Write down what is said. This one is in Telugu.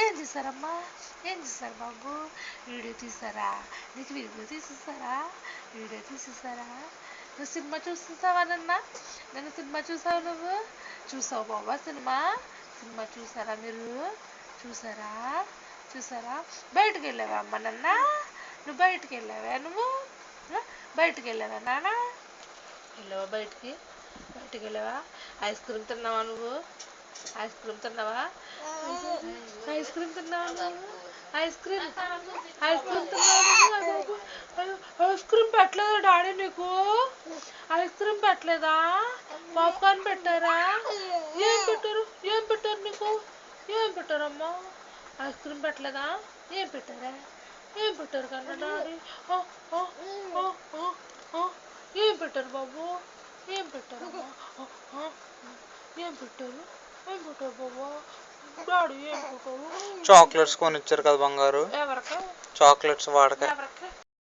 ఏం చేశారమ్మా? ఏం చేశారు బాబు? వీడియో తీసారా? నీకు వీడియో తీసేసారా? వీడియో తీసేసారా? నువ్వు సినిమా చూసేసావా నన్ను సినిమా చూసావు నువ్వు? చూసావు బాబా సినిమా? సినిమా చూసారా మీరు? చూసారా? చూసారా? బయటకు వెళ్ళావా అమ్మ నువ్వు బయటకు వెళ్ళావా నువ్వు? బయటకు వెళ్ళావా నాన్న? వెళ్ళావా బయటికి? బయటికి వెళ్ళావా? ఐస్ క్రీమ్ తిన్నావా నువ్వు? ఐస్ క్రీమ్ తిన్నావా? ఐస్ క్రీమ్ తిన్నావా నువ్వు? ఐస్ క్రీమ్ తిన్నావా నువ్వు? ఐస్ క్రీమ్ పెట్టలేదా డాడీ నీకు? ఐస్ క్రీమ్ పెట్టలేదా? పాప్కార్న్ పెట్టారా? ఏం పెట్టారు? ఏం పెట్టారు నీకు? ఏం పెట్టారమ్మా? ఐస్ క్రీమ్ పెట్టలేదా? ఏం పెట్టారా? ఏం పెట్టారు కన్నా డాడీ? ఏం పెట్టారు బాబు? ఏం పెట్టారమ్మా? ఏం పెట్టారు? ఏం పెట్టారు బాబా? డాడీ ఏం పెట్టారు? చాక్లెట్స్ కొనిచ్చారు కదా బంగారు. ఎవరికి? చాక్లెట్స్ వాడక. ఎవరికి?